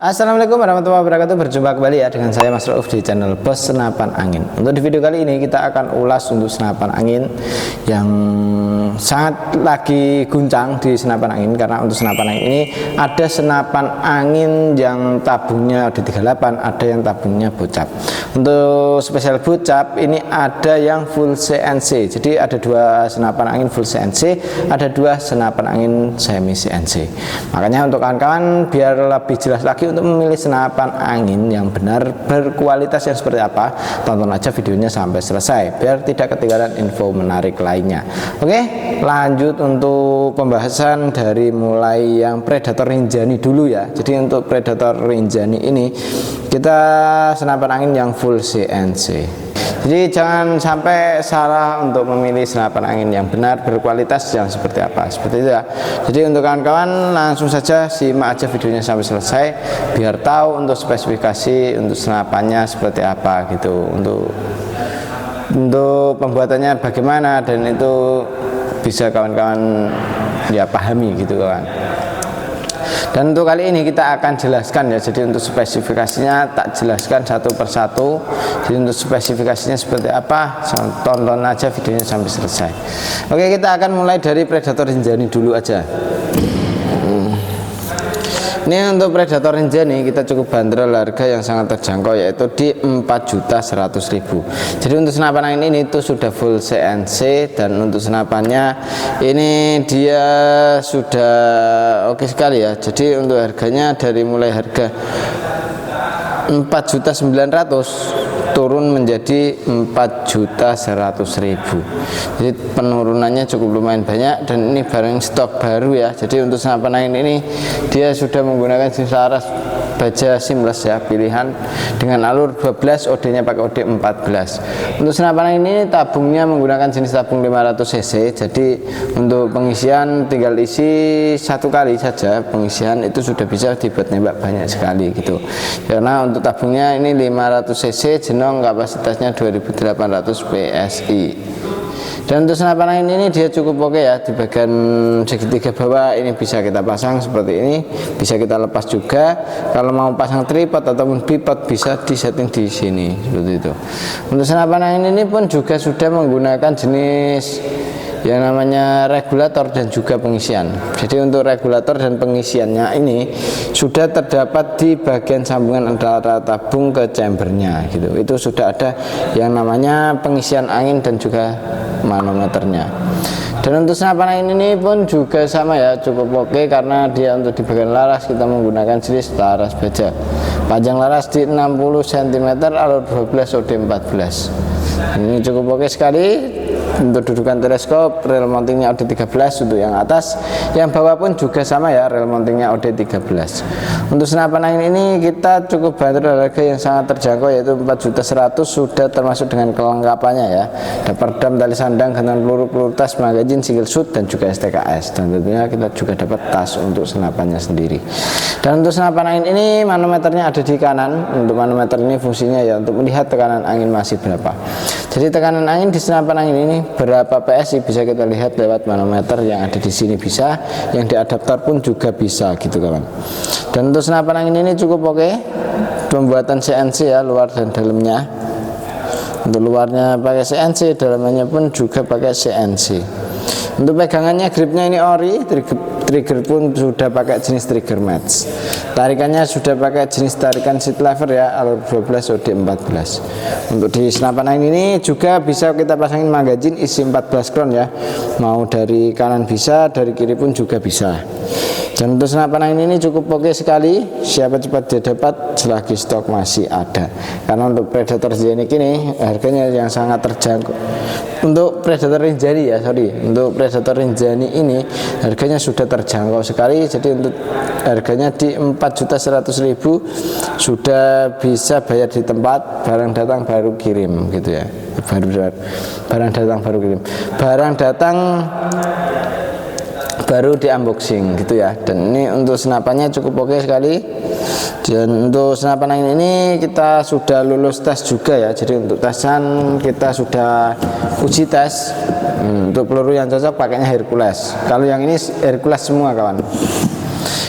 Assalamualaikum warahmatullahi wabarakatuh. Berjumpa kembali ya dengan saya Mas Rauf di channel Bos Senapan Angin. Untuk di video kali ini kita akan ulas untuk senapan angin yang sangat lagi guncang di senapan angin. Karena untuk senapan angin ini ada senapan angin yang tabungnya D38, ada yang tabungnya bocap. Untuk spesial bocap ini ada yang full CNC. Jadi ada dua senapan angin full CNC, ada dua senapan angin semi CNC. Makanya untuk kawan-kawan biar lebih jelas lagi untuk memilih senapan angin yang benar berkualitas yang seperti apa, tonton aja videonya sampai selesai biar tidak ketinggalan info menarik lainnya. Oke, lanjut untuk pembahasan dari mulai yang Predator Rinjani dulu ya. Jadi untuk Predator Rinjani ini kita senapan angin yang full CNC. Jadi jangan sampai salah untuk memilih senapan angin yang benar berkualitas yang seperti apa, seperti itu ya. Jadi untuk kawan-kawan langsung saja simak aja videonya sampai selesai biar tahu untuk spesifikasi untuk senapannya seperti apa gitu, untuk pembuatannya bagaimana, dan itu bisa kawan-kawan ya pahami gitu kawan. Dan untuk kali ini kita akan jelaskan ya, jadi untuk spesifikasinya tak jelaskan satu persatu. Jadi untuk spesifikasinya seperti apa, tonton aja videonya sampai selesai. Oke, kita akan mulai dari Predator Rinjani dulu aja. Ini untuk Predator Rinjani kita cukup bandrol harga yang sangat terjangkau, yaitu di 4.100.000. Jadi untuk senapan angin ini itu sudah full CNC, dan untuk senapannya ini dia sudah oke sekali ya. Jadi untuk harganya dari mulai harga 4.900.000 turun menjadi 4.100.000. Jadi penurunannya cukup lumayan banyak, dan ini barang stok baru ya. Jadi untuk senapan angin ini dia sudah menggunakan jenis laras baja seamless ya, pilihan dengan alur 12, OD nya pakai OD 14. Untuk senapan angin ini tabungnya menggunakan jenis tabung 500 cc. Jadi untuk pengisian tinggal isi satu kali saja, pengisian itu sudah bisa dibuat nembak banyak sekali gitu. Karena untuk tabungnya ini 500 cc, jenong kapasitasnya 2800 PSI. Dan untuk senapan angin ini dia cukup oke ya. Di bagian segitiga bawah ini bisa kita pasang seperti ini, bisa kita lepas juga. Kalau mau pasang tripod ataupun bipod bisa disetting di sini seperti itu. Untuk senapan angin ini pun juga sudah menggunakan jenis yang namanya regulator dan juga pengisian. Jadi untuk regulator dan pengisiannya ini sudah terdapat di bagian sambungan antara tabung ke chambernya gitu. Itu sudah ada yang namanya pengisian angin dan juga manometernya. Dan untuk senapan angin ini pun juga sama ya, cukup oke karena dia untuk di bagian laras kita menggunakan jenis laras baja. Panjang laras di 60 cm, alur 12, OD 14. Ini cukup oke sekali. Untuk dudukan teleskop, rel mountingnya OD 13 untuk yang atas, yang bawah pun juga sama ya, rel mountingnya OD 13. Untuk senapan angin ini kita cukup bandrol harga yang sangat terjangkau, yaitu 4.100.000 sudah termasuk dengan kelengkapannya ya. Ada peredam, tali sandang, gantungan peluru tas, magazin, single shoot, dan juga STKS. Dan tentunya kita juga dapat tas untuk senapannya sendiri. Dan untuk senapan angin ini manometernya ada di kanan. Untuk manometer ini fungsinya ya untuk melihat tekanan angin masih berapa. Jadi tekanan angin di senapan angin ini berapa PSI bisa kita lihat lewat manometer yang ada di sini, bisa yang di adaptor pun juga bisa gitu kawan. Dan untuk senapan angin ini cukup oke, pembuatan CNC ya, luar dan dalamnya. Untuk luarnya pakai CNC, dalamnya pun juga pakai CNC. Untuk pegangannya, gripnya ini ori, trigger pun sudah pakai jenis trigger match. Tarikannya sudah pakai jenis tarikan seat lever ya, alur 12, OD 14. Untuk di senapan angin ini juga bisa kita pasangin magazin isi 14 kron ya. Mau dari kanan bisa, dari kiri pun juga bisa. Dan untuk senapan angin ini cukup oke sekali, siapa cepat dia dapat selagi stok masih ada. Karena untuk Predator Rinjani ini harganya yang sangat terjangkau. Untuk Predator Rinjani ya, untuk Predator Rinjani ini harganya sudah terjangkau sekali. Jadi untuk harganya di 4.100.000 sudah bisa bayar di tempat, barang datang baru kirim gitu ya. Barang datang baru kirim. Barang datang baru di unboxing gitu ya. Dan ini untuk senapannya cukup oke sekali. Dan untuk senapan angin ini kita sudah lulus tes juga ya. Jadi untuk tesan kita sudah uji tes. Untuk peluru yang cocok pakainya Hercules. Kalau yang ini Hercules semua kawan.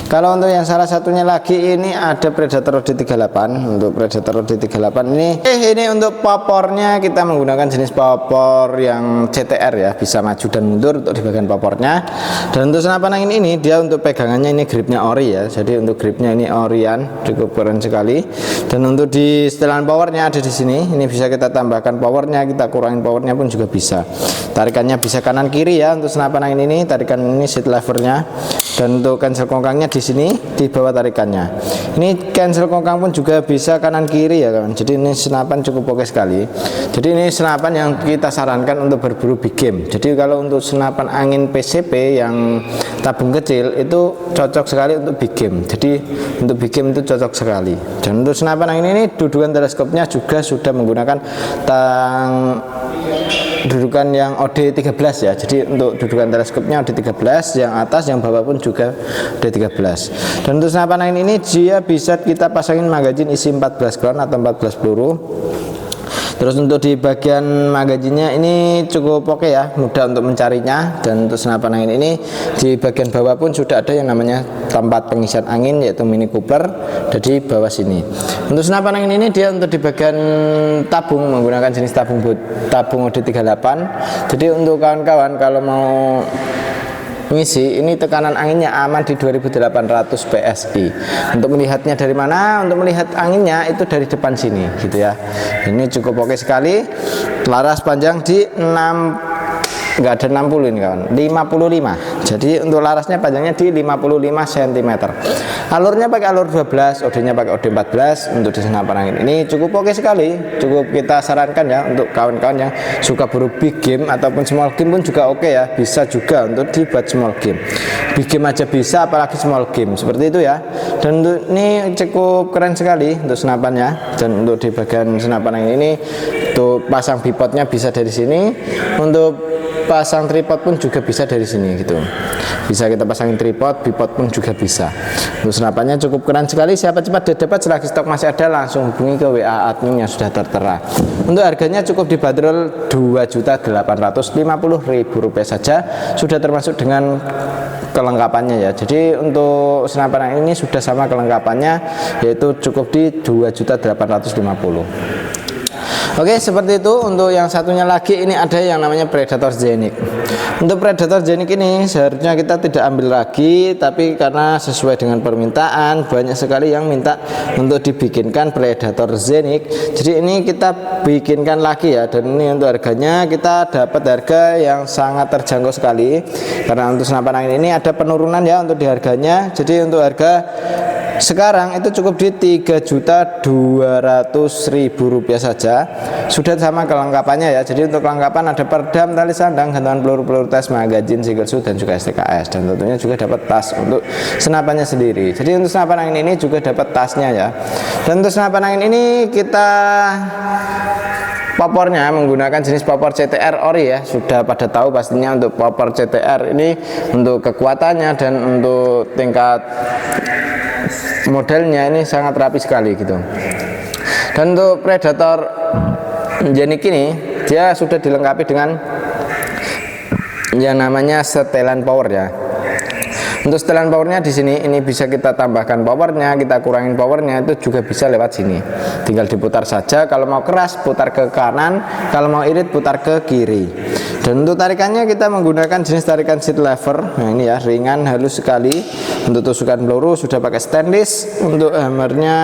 Kalau untuk yang salah satunya lagi ini ada Predator OD38. Untuk Predator OD38 ini untuk popornya kita menggunakan jenis popor yang CTR ya, bisa maju dan mundur untuk di bagian popornya. Dan untuk senapan angin ini dia untuk pegangannya ini gripnya ori ya, jadi untuk gripnya ini orian, cukup keren sekali. Dan untuk di setelan powernya ada di sini, ini bisa kita tambahkan powernya, kita kurangin powernya pun juga bisa. Tarikannya bisa kanan kiri ya untuk senapan angin ini, tarikan ini seat levernya. Dan untuk cancel kongkangnya di sini di bawah tarikannya. Ini cancel kongkang pun juga bisa kanan kiri ya kawan. Jadi ini senapan cukup oke sekali. Jadi ini senapan yang kita sarankan untuk berburu big game. Jadi kalau untuk senapan angin PCP yang tabung kecil itu cocok sekali untuk big game. Jadi untuk big game itu cocok sekali. Dan untuk senapan angin ini dudukan teleskopnya juga sudah menggunakan dudukan yang OD13 ya. Jadi untuk dudukan teleskopnya OD13, yang atas yang bawah pun juga OD13. Dan untuk senapan angin ini dia bisa kita pasangin magazin isi 14 ground atau 14 peluru. Terus untuk di bagian magazinnya ini cukup oke ya, mudah untuk mencarinya. Dan untuk senapan angin ini di bagian bawah pun sudah ada yang namanya tempat pengisian angin yaitu mini coupler di bawah sini. Untuk senapan angin ini dia untuk di bagian tabung menggunakan jenis tabung OD38. Jadi untuk kawan-kawan kalau mau mengisi ini tekanan anginnya aman di 2800 PSI. Untuk melihatnya dari mana? Untuk melihat anginnya itu dari depan sini gitu ya. Ini cukup oke sekali. Laras panjang di 6, enggak ada 60 ini kawan, 55. Jadi untuk larasnya panjangnya di 55 cm. Alurnya pakai alur 12, OD-nya pakai OD14. Untuk di senapan angin ini cukup oke sekali. Cukup kita sarankan ya untuk kawan-kawan yang suka buru big game ataupun small game pun juga oke ya. Bisa juga untuk dibuat small game. Big game aja bisa, apalagi small game. Seperti itu ya. Dan untuk ini cukup keren sekali untuk senapannya. Dan untuk di bagian senapan angin ini untuk pasang bipodnya bisa dari sini. Untuk pasang tripod pun juga bisa dari sini gitu. Bisa kita pasangin tripod, bipod pun juga bisa. Untuk senapannya cukup keren sekali. Siapa cepat dia dapat, selagi stok masih ada langsung hubungi ke WA admin yang sudah tertera. Untuk harganya cukup dibanderol Rp2.850.000 saja, sudah termasuk dengan kelengkapannya ya. Jadi untuk senapan ini sudah sama kelengkapannya, yaitu cukup di Rp2.850.000. Oke, seperti itu. Untuk yang satunya lagi ini ada yang namanya Predator Zenik. Untuk Predator Zenik ini seharusnya kita tidak ambil lagi, tapi karena sesuai dengan permintaan banyak sekali yang minta untuk dibikinkan Predator Zenik. Jadi ini kita bikinkan lagi ya. Dan ini untuk harganya kita dapat harga yang sangat terjangkau sekali. Karena untuk senapan angin ini ada penurunan ya untuk di harganya. Jadi untuk harga sekarang itu cukup di Rp3.200.000 saja, sudah sama kelengkapannya ya. Jadi untuk kelengkapan ada perdam, tali sandang, gantungan peluru tes, magazin, single shoot, dan juga STKS. Dan tentunya juga dapat tas untuk senapannya sendiri. Jadi untuk senapan angin ini juga dapat tasnya ya. Dan untuk senapan angin ini kita popornya menggunakan jenis popor CTR ori ya. Sudah pada tahu pastinya untuk popor CTR ini untuk kekuatannya dan untuk tingkat modelnya ini sangat rapi sekali gitu. Dan untuk Predator Zenik ini dia sudah dilengkapi dengan yang namanya setelan power ya. Untuk setelan powernya di sini ini bisa kita tambahkan powernya, kita kurangin powernya, itu juga bisa lewat sini. Tinggal diputar saja. Kalau mau keras putar ke kanan, kalau mau irit putar ke kiri. Dan untuk tarikannya kita menggunakan jenis tarikan seat lever. Nah ini ya, ringan, halus sekali. Untuk tusukan peluru sudah pakai stainless. Untuk hammernya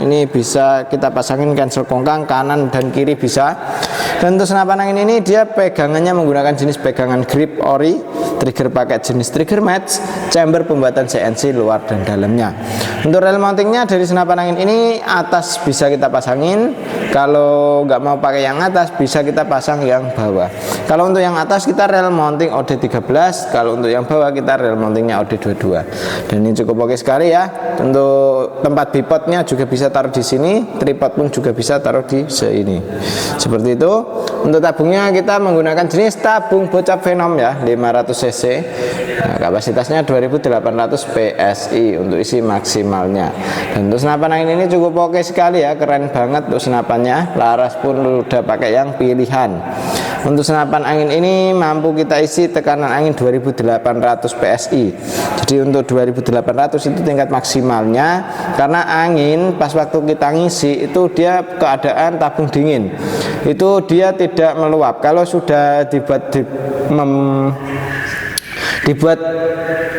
ini bisa kita pasangin cancel kongkang kanan dan kiri bisa. Dan untuk senapan angin ini dia pegangannya menggunakan jenis pegangan grip ori, trigger pakai jenis trigger match, chamber pembuatan CNC luar dan dalamnya. Untuk rel mountingnya dari senapan angin ini atas bisa kita pasangin. Kalau nggak mau pakai yang atas bisa kita pasang yang bawah. Kalau untuk yang atas kita rel mounting OD13, kalau untuk yang bawah kita rel mountingnya OD22. Dan ini cukup oke sekali ya. Untuk tempat bipodnya juga bisa taruh di sini, tripod pun juga bisa taruh di sini. Seperti itu. Untuk tabungnya kita menggunakan jenis tabung bocap Venom ya, 500 cc. Nah, kapasitasnya 2800 PSI untuk isi maksimalnya. Dan untuk senapan angin ini cukup oke sekali ya, keren banget untuk senapannya. Laras pun udah pakai yang pilihan. Untuk senapan angin ini mampu kita isi tekanan angin 2800 PSI. Jadi untuk 2800 itu tingkat maksimalnya, karena angin pas waktu kita ngisi itu dia keadaan tabung dingin, itu dia tidak meluap. Kalau sudah dibuat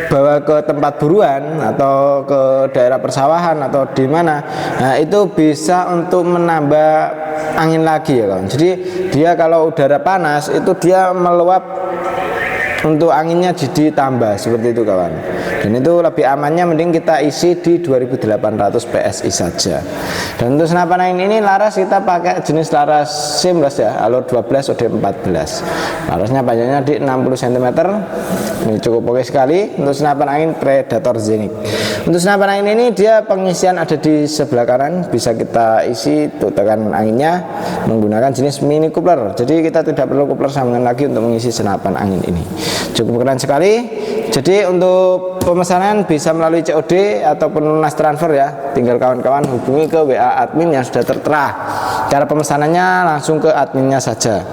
bawa ke tempat buruan atau ke daerah persawahan atau di mana, nah itu bisa untuk menambah angin lagi ya kawan. Jadi dia kalau udara panas itu dia meluap, untuk anginnya jadi tambah seperti itu kawan. Dan itu lebih amannya mending kita isi di 2800 PSI saja. Dan untuk senapan angin ini laras kita pakai jenis laras seamless ya, alur 12 OD14. Larasnya panjangnya di 60 cm. Ini cukup oke sekali untuk senapan angin Predator Zenith. Untuk senapan angin ini dia pengisian ada di sebelah kanan, bisa kita isi untuk tekanan anginnya menggunakan jenis mini coupler. Jadi kita tidak perlu coupler sambungan lagi untuk mengisi senapan angin ini. Cukup keren sekali. Jadi untuk pemesanan bisa melalui COD ataupun lunas transfer ya. Tinggal kawan-kawan hubungi ke WA admin yang sudah tertera. Cara pemesanannya langsung ke adminnya saja.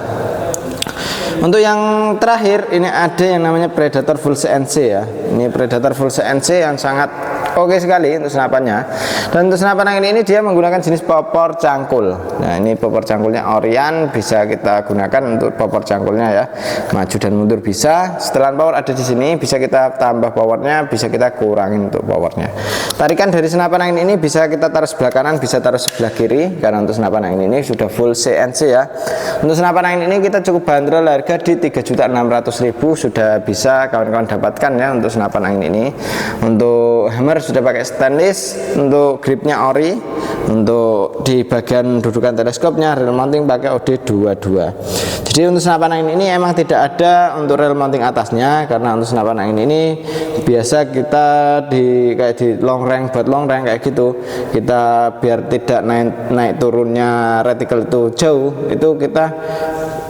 Untuk yang terakhir ini ada yang namanya Predator Full CNC ya. Ini Predator Full CNC yang sangat oke sekali untuk senapannya. Dan untuk senapan angin ini dia menggunakan jenis popor cangkul. Nah ini popor cangkulnya Orion, bisa kita gunakan untuk popor cangkulnya ya, maju dan mundur bisa. Setelan power ada di sini, bisa kita tambah powernya, bisa kita kurangin untuk powernya. Tarikan dari senapan angin ini bisa kita taruh sebelah kanan, bisa taruh sebelah kiri, karena untuk senapan angin ini sudah full CNC ya. Untuk senapan angin ini kita cukup bandrol harga di 3.600.000 sudah bisa kawan-kawan dapatkan ya untuk senapan angin ini. Untuk hammer sudah pakai stainless, untuk gripnya ori, untuk di bagian dudukan teleskopnya rel mounting pakai OD22. Jadi untuk senapan angin ini emang tidak ada untuk rel mounting atasnya, karena untuk senapan angin ini biasa kita kayak di long range, buat long range kayak gitu, kita biar tidak naik turunnya reticle itu jauh, itu kita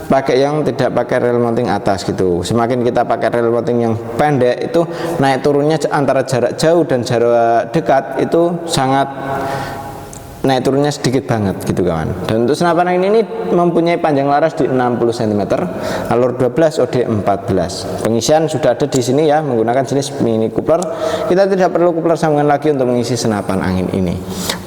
pakai yang tidak pakai rel mounting atas gitu. Semakin kita pakai rel mounting yang pendek, itu naik turunnya antara jarak jauh dan jarak dekat itu sangat naik turunnya sedikit banget gitu kawan. Dan untuk senapan angin ini mempunyai panjang laras di 60 cm, alur 12 OD14. Pengisian sudah ada di sini ya, menggunakan jenis mini coupler. Kita tidak perlu coupler sambungan lagi untuk mengisi senapan angin ini.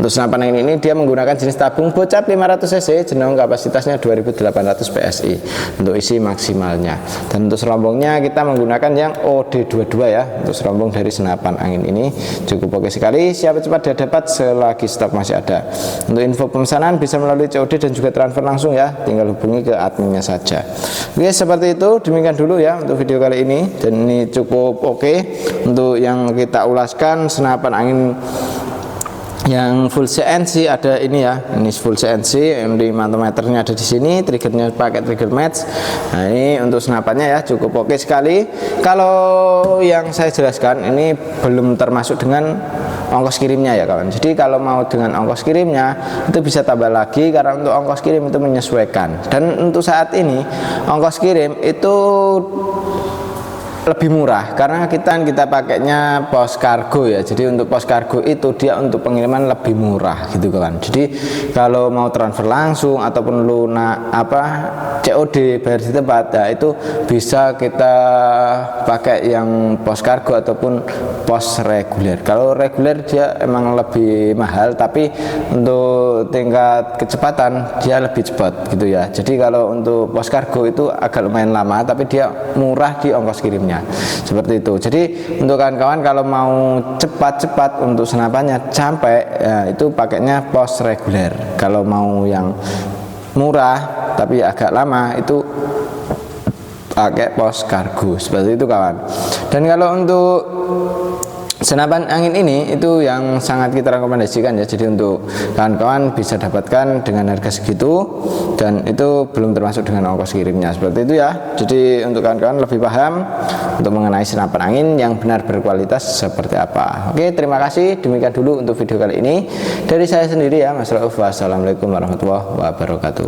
Untuk senapan angin ini dia menggunakan jenis tabung bocap 500 cc, jenong kapasitasnya 2800 PSI untuk isi maksimalnya. Dan untuk serombongnya kita menggunakan yang OD22 ya. Untuk serombong dari senapan angin ini cukup oke sekali, siap cepat didapat selagi stok masih ada. Untuk info pemesanan bisa melalui COD dan juga transfer langsung ya, tinggal hubungi ke adminnya saja. Oke, seperti itu, demikian dulu ya untuk video kali ini. Dan ini cukup oke untuk yang kita ulaskan senapan angin yang full CNC. Ada ini ya, ini full CNC, ini manometernya ada di sini, triggernya pakai trigger match. Nah ini untuk senapannya ya cukup oke sekali. Kalau yang saya jelaskan ini belum termasuk dengan ongkos kirimnya ya kawan. Jadi kalau mau dengan ongkos kirimnya itu bisa tambah lagi, karena untuk ongkos kirim itu menyesuaikan. Dan untuk saat ini ongkos kirim itu lebih murah karena kita pakainya pos kargo ya. Jadi untuk pos kargo itu dia untuk pengiriman lebih murah gitu kawan. Jadi kalau mau transfer langsung ataupun COD bayar di tempat, ya itu bisa kita pakai yang pos kargo ataupun pos reguler. Kalau reguler dia emang lebih mahal, tapi untuk tingkat kecepatan dia lebih cepat gitu ya. Jadi kalau untuk pos kargo itu agak lumayan lama, tapi dia murah di ongkos kirimnya. Seperti itu. Jadi untuk kawan-kawan kalau mau cepat-cepat untuk senapannya sampai ya, itu pakainya pos reguler. Kalau mau yang murah tapi agak lama itu pakai pos kargo. Seperti itu kawan. Dan kalau untuk senapan angin ini itu yang sangat kita rekomendasikan ya. Jadi untuk kawan-kawan bisa dapatkan dengan harga segitu, dan itu belum termasuk dengan ongkos kirimnya. Seperti itu ya. Jadi untuk kawan-kawan lebih paham untuk mengenai senapan angin yang benar berkualitas seperti apa. Oke, terima kasih. Demikian dulu untuk video kali ini dari saya sendiri ya, Mas Rauf. Wassalamualaikum warahmatullahi wabarakatuh.